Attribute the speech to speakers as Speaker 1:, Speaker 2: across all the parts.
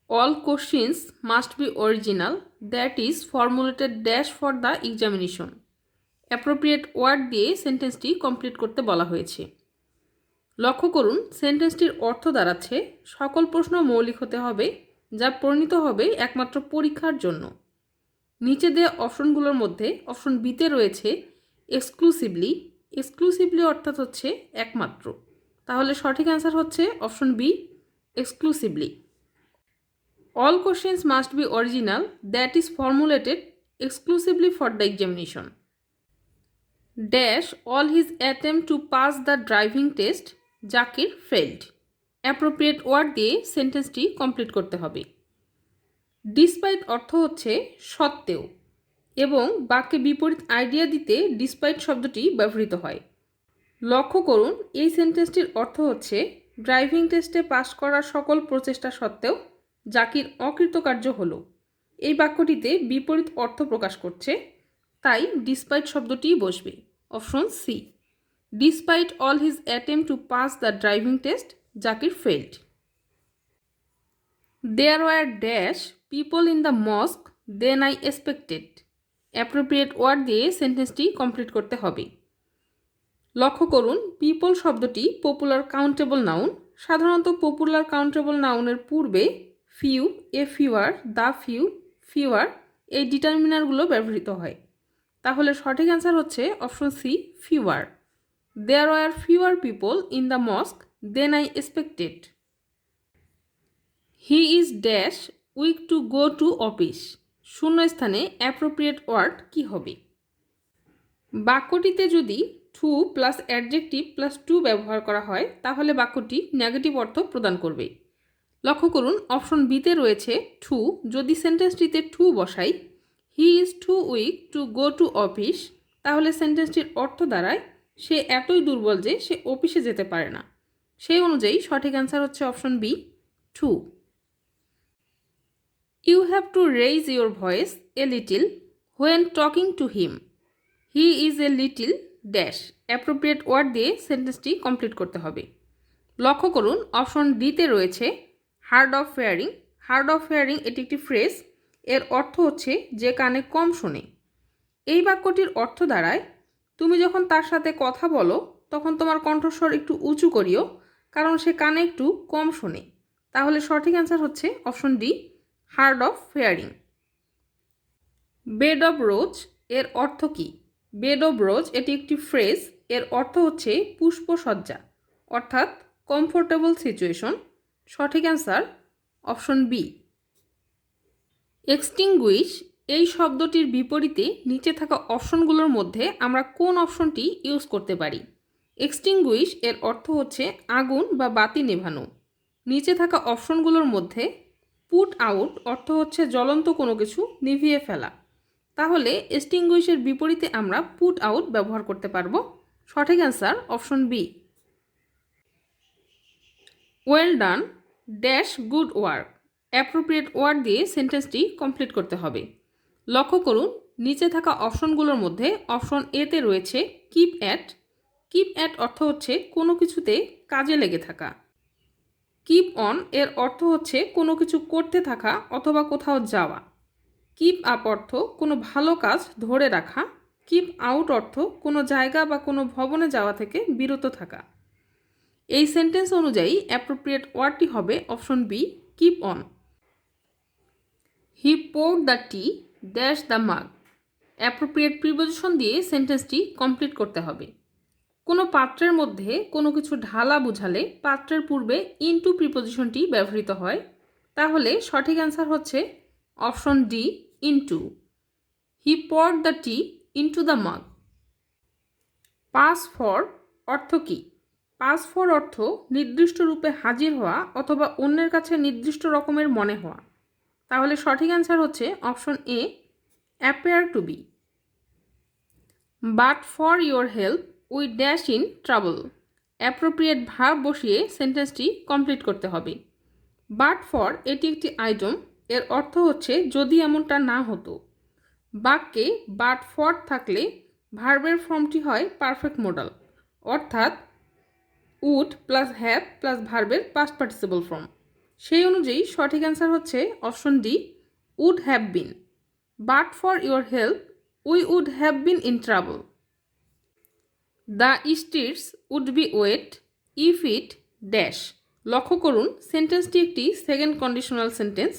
Speaker 1: All questions must be original, that is formulated dash for the examination. Appropriate word দিয়ে সেন্টেন্সটি complete করতে বলা হয়েছে। লক্ষ্য করুন, সেন্টেন্সটির অর্থ দাঁড়াচ্ছে সকল প্রশ্ন মৌলিক হতে হবে যা প্রণীত হবে একমাত্র পরীক্ষার জন্য। নিচে দেওয়া অপশনগুলোর মধ্যে অপশন বিতে রয়েছে এক্সক্লুসিভলি। এক্সক্লুসিভলি অর্থাৎ হচ্ছে একমাত্র, তাহলে সঠিক অ্যান্সার হচ্ছে option B, exclusively. All questions must be original, that is formulated exclusively for the examination. Dash all his attempt to pass the driving test, Zakir failed. Appropriate word দিয়ে সেন্টেন্সটি কমপ্লিট করতে হবে। ডিসপাইট অর্থ হচ্ছে সত্ত্বেও, এবং বাক্যে বিপরীত আইডিয়া দিতে ডিসপাইট শব্দটি ব্যবহৃত হয়। লক্ষ্য করুন, এই সেন্টেন্সটির অর্থ হচ্ছে ড্রাইভিং টেস্টে পাশ করার সকল প্রচেষ্টা সত্ত্বেও জাকির অকৃতকার্য হলো। এই বাক্যটিতে বিপরীত অর্থ প্রকাশ করছে, তাই ডিসপাইট শব্দটিই বসবে। Option C, despite all his attempt to pass the driving test, Zakir failed. There were dash people in the mosque than I expected. Appropriate word দিয়ে সেন্টেন্সটি কমপ্লিট করতে হবে। লক্ষ্য করুন, পিপল শব্দটি পপুলার কাউন্টেবল নাউন। সাধারণত পপুলার কাউন্টেবল নাউনের পূর্বে few, a fewer, the few, fewer এই ডিটারমিনারগুলো ব্যবহৃত হয়। তাহলে সঠিক অ্যান্সার হচ্ছে option C, fewer. There were fewer people in the mosque than I expected. He is dash weak to go to office. শূন্যস্থানে অ্যাপ্রোপ্রিয়েট ওয়ার্ড কী হবে? বাক্যটিতে যদি too plus adjective plus to ব্যবহার করা হয় তাহলে বাক্যটি নেগেটিভ অর্থ প্রদান করবে। লক্ষ্য করুন, অপশন বিতে রয়েছে টু। যদি সেন্টেন্সটিতে টু বসাই, he is too weak to go to office, তাহলে সেন্টেন্সটির অর্থ দাঁড়ায় সে এতই দুর্বল যে সে অফিসে যেতে পারে না। সেই অনুযায়ী সঠিক অ্যান্সার হচ্ছে option B, too. You have to raise your voice a little when talking to him. He is a little dash. Appropriate word দিয়ে সেন্টেন্সটি কমপ্লিট করতে হবে। লক্ষ্য করুন, অপশন ডিতে রয়েছে hard of hearing. Hard of hearing এটি একটি ফ্রেজ, এর অর্থ হচ্ছে যে কানে কম শোনে। এই বাক্যটির অর্থ দাঁড়ায় তুমি যখন তার সাথে কথা বলো তখন তোমার কণ্ঠস্বর একটু উঁচু করিও, কারণ সে কানে একটু কম শোনে। তাহলে সঠিক অ্যান্সার হচ্ছে option D, hard of hearing. Bed of rose এর অর্থ কী? বেড অফ রোজ এটি একটি ফ্রেজ, এর অর্থ হচ্ছে পুষ্পসজ্জা, অর্থাৎ কমফোর্টেবল সিচুয়েশন। সঠিক অ্যান্সার অপশন বি। এক্সটিংগুইশ এই শব্দটির বিপরীতে নিচে থাকা অপশনগুলোর মধ্যে আমরা কোন অপশনটি ইউজ করতে পারি? এক্সটিংগুইশ এর অর্থ হচ্ছে আগুন বা বাতি নেভানো। নিচে থাকা অপশনগুলোর মধ্যে পুট আউট অর্থ হচ্ছে জ্বলন্ত কোনো কিছু নিভিয়ে ফেলা। তাহলে এক্সটিংগুইশের বিপরীতে আমরা পুট আউট ব্যবহার করতে পারবো। সঠিক answer option B. Well done dash good work. Appropriate word দিয়ে সেন্টেন্সটি কমপ্লিট করতে হবে। লক্ষ্য করুন, নিচে থাকা অপশনগুলোর মধ্যে অপশন এতে রয়েছে কিপ অ্যাট। কিপ অ্যাট অর্থ হচ্ছে কোনো কিছুতে কাজে লেগে থাকা। কিপ অন এর অর্থ হচ্ছে কোনো কিছু করতে থাকা অথবা কোথাও যাওয়া। কিপ আপ অর্থ কোনো ভালো কাজ ধরে রাখা। কিপ আউট অর্থ কোনো জায়গা বা কোনো ভবনে যাওয়া থেকে বিরত থাকা। এই সেন্টেন্স অনুযায়ী অ্যাপ্রোপ্রিয়েট ওয়ার্ডটি হবে option B, keep on. He poured the tea dash the mug. Appropriate preposition দিয়ে সেন্টেন্সটি কমপ্লিট করতে হবে। কোনো পাত্রের মধ্যে কোনো কিছু ঢালা বোঝালে পাত্রের পূর্বে ইনটু প্রিপোজিশনটি ব্যবহৃত হয়। তাহলে সঠিক অ্যান্সার হচ্ছে option D, into. He poured the T into the মাগ। পাস ফর অর্থ কী? পাস ফর অর্থ নির্দিষ্ট রূপে হাজির হওয়া অথবা অন্যের কাছে নির্দিষ্ট রকমের মনে হওয়া। তাহলে সঠিক অ্যান্সার হচ্ছে option A, appear to be. But for your help we dash in trouble. Appropriate verb বসিয়ে সেন্টেন্সটি কমপ্লিট করতে হবে। বাট ফর এটি একটি আইটেম, এর অর্থ হচ্ছে যদি এমনটা না হতো। বাক্যে বাট ফর থাকলে ভার্বের ফর্মটি হয় পারফেক্ট মডাল, অর্থাৎ উড প্লাস হ্যাভ প্লাস ভার্বের পাস্ট পার্টিসিপল ফর্ম। সেই অনুযায়ী সঠিক অ্যান্সার হচ্ছে option D, would have been. But for your help we would have been in trouble. The streets would be wet if it dash. লক্ষ্য করুন সেন্টেন্সটি একটি second conditional sentence.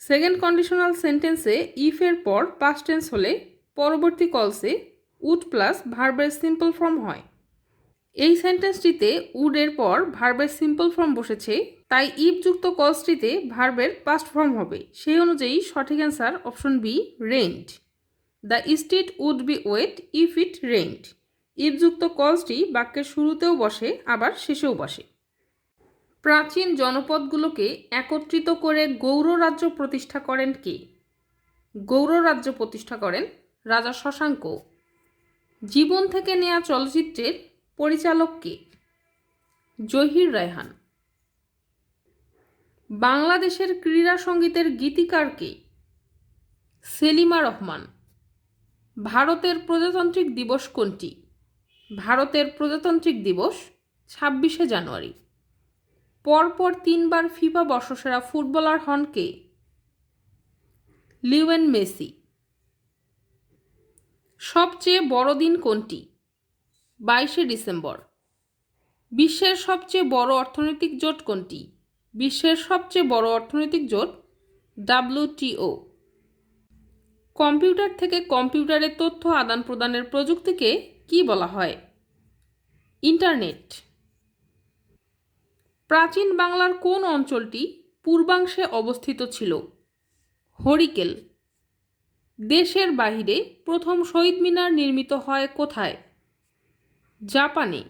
Speaker 1: Second conditional সেন্টেন্সে ইফের পর পাস্ট টেন্স হলে পরবর্তী কলসে উড প্লাস ভার্বের সিম্পল ফর্ম হয়। এই সেন্টেন্সটিতে উডের পর ভার্বের সিম্পল ফর্ম বসেছে, তাই ইফ যুক্ত কলসটিতে ভার্বের পাস্ট ফর্ম হবে। সেই অনুযায়ী সঠিক answer option B, rained. The street would be wet if it rained. If যুক্ত কলসটি বাক্যের শুরুতেও বসে আবার শেষেও বসে। প্রাচীন জনপদগুলোকে একত্রিত করে গৌড় রাজ্য প্রতিষ্ঠা করেন কে? গৌড় রাজ্য প্রতিষ্ঠা করেন রাজা শশাঙ্ক। জীবন থেকে নেয়া চলচ্চিত্রের পরিচালক কে? জহির রায়হান। বাংলাদেশের ক্রীড়া সঙ্গীতের গীতিকার কে? সেলিমা রহমান। ভারতের প্রজাতান্ত্রিক দিবস কোনটি? ভারতের প্রজাতান্ত্রিক দিবস 26শে জানুয়ারি। পরপর 3বার ফিফা বর্ষসেরা ফুটবলার হন কে? Lionel Messi. সবচেয়ে বড় দিন কোনটি? 22শে ডিসেম্বর। বিশ্বের সবচেয়ে বড় অর্থনৈতিক জোট কোনটি? বিশ্বের সবচেয়ে বড় অর্থনৈতিক জোট WTO। কম্পিউটার থেকে কম্পিউটারে তথ্য আদান প্রদানের প্রযুক্তিকে কি বলা হয়? ইন্টারনেট। প্রাচীন বাংলার কোন অঞ্চলটি পূর্বাংশে অবস্থিত ছিল? হরিকেল। দেশের বাহিরে প্রথম শহীদ মিনার নির্মিত হয় কোথায়? জাপানে।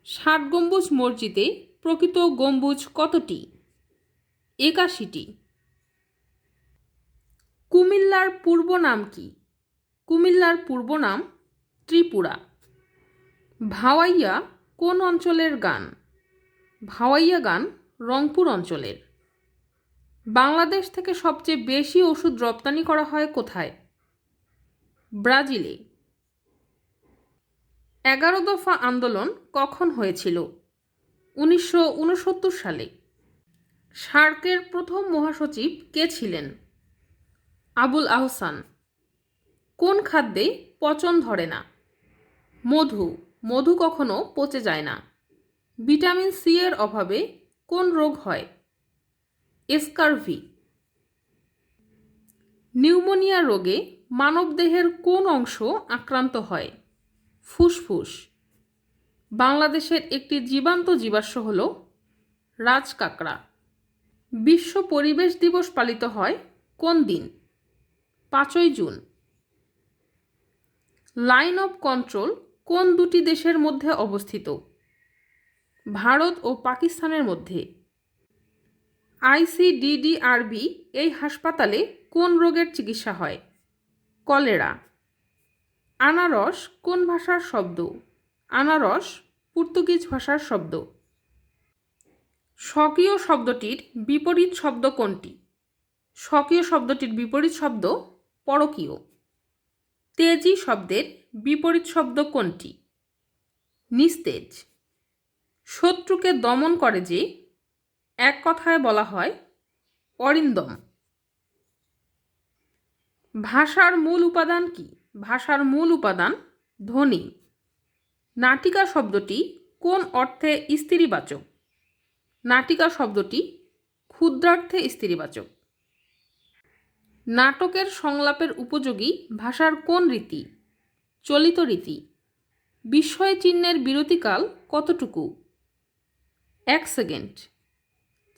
Speaker 1: 60 গম্বুজ মসজিদে প্রকৃত গম্বুজ কতটি? 81টি। কুমিল্লার পূর্ব নাম কি? কুমিল্লার পূর্ব নাম ত্রিপুরা। ভাওয়াইয়া কোন অঞ্চলের গান? ভাওয়াইয়া গান রংপুর অঞ্চলের। বাংলাদেশ থেকে সবচেয়ে বেশি ওষুধ রপ্তানি করা হয় কোথায়? ব্রাজিলে। 11 দফা আন্দোলন কখন হয়েছিল? 1969 সালে। সার্কের প্রথম মহাসচিব কে ছিলেন? আবুল আহসান। কোন খাদ্যে পচন ধরে না? মধু। মধু কখনো পচে যায় না। ভিটামিন সি এর অভাবে কোন রোগ হয়? স্কারভি। নিউমোনিয়া রোগে মানবদেহের কোন অংশ আক্রান্ত হয়? ফুসফুস। বাংলাদেশের একটি জীবান্ত জীবাশ্ম হল রাজকাঁকড়া। বিশ্ব পরিবেশ দিবস পালিত হয় কোন দিন? 5ই জুন। লাইন অফ কন্ট্রোল কোন দুটি দেশের মধ্যে অবস্থিত? ভারত ও পাকিস্তানের মধ্যে। ICDDRB এই হাসপাতালে কোন রোগের চিকিৎসা হয়? কলেরা। আনারস কোন ভাষার শব্দ? আনারস পর্তুগিজ ভাষার শব্দ। স্বকীয় শব্দটির বিপরীত শব্দ কোনটি? স্বকীয় শব্দটির বিপরীত শব্দ পরকীয়। তেজি শব্দের বিপরীত শব্দ কোনটি? নিস্তেজ। শত্রুকে দমন করে যে, এক কথায় বলা হয় অরিন্দম। ভাষার মূল উপাদান কি? ভাষার মূল উপাদান ধ্বনি। নাটিকা শব্দটি কোন অর্থে স্ত্রীবাচক? নাটিকা শব্দটি ক্ষুদ্রার্থে স্ত্রীবাচক। নাটকের সংলাপের উপযোগী ভাষার কোন রীতি? চলিত রীতি। বিস্ময় চিহ্নের বিরতিকাল কতটুকু? 1 সেকেন্ড।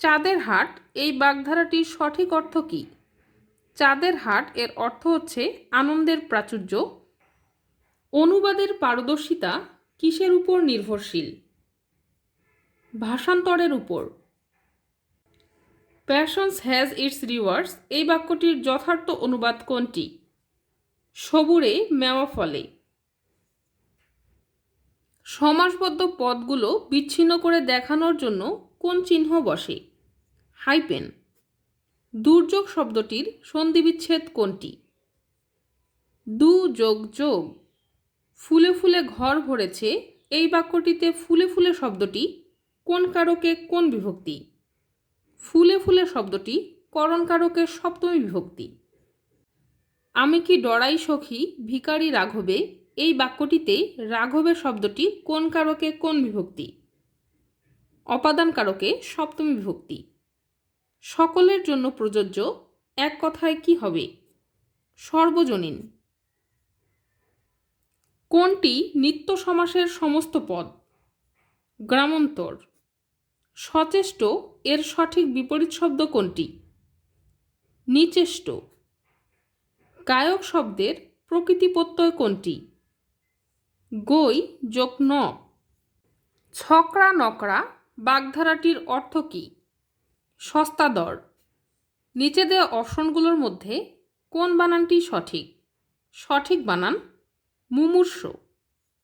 Speaker 1: চাঁদের হাট এই বাগধারাটির সঠিক অর্থ কী? চাঁদের হাট এর অর্থ হচ্ছে আনন্দের প্রাচুর্য। অনুবাদের পারদর্শিতা কিসের উপর নির্ভরশীল? ভাষান্তরের উপর। প্যাশনস হ্যাজ ইটস রিওয়ার্ডস এই বাক্যটির যথার্থ অনুবাদ কোনটি? সবুরে মেওয়া ফলে। সমাসবদ্ধ পদগুলো বিচ্ছিন্ন করে দেখানোর জন্য কোন চিহ্ন বসে? হাইপেন। দুর্যোগ শব্দটির সন্ধিবিচ্ছেদ কোনটি? দু যোগ যোগ। ফুলে ফুলে ঘর ভরেছে এই বাক্যটিতে ফুলে ফুলে শব্দটি কোন কারকে কোন বিভক্তি? ফুলে ফুলে শব্দটি করণ কারকের সপ্তমী বিভক্তি। আমি কি ডরাই সখী ভিখারি রাঘবে, এই বাক্যটিতে রাঘবের শব্দটি কোন কারকে কোন বিভক্তি? অপাদান কারকে সপ্তমী বিভক্তি। সকলের জন্য প্রযোজ্য, এক কথায় কি হবে? সর্বজনীন। কোনটি নিত্য সমাসের সমস্ত পদ? গ্রামান্তর। সচেষ্ট এর সঠিক বিপরীত শব্দ কোনটি? নিচেষ্ট। গায়ক শব্দের প্রকৃতি প্রত্যয় কোনটি? গই যোগ ন। ছকরা নকরা বাগধারাটির অর্থ কী? সস্তা দর। নিচে দেওয়া অপশনগুলোর মধ্যে কোন বানানটি সঠিক? সঠিক বানান মুমূর্ষু।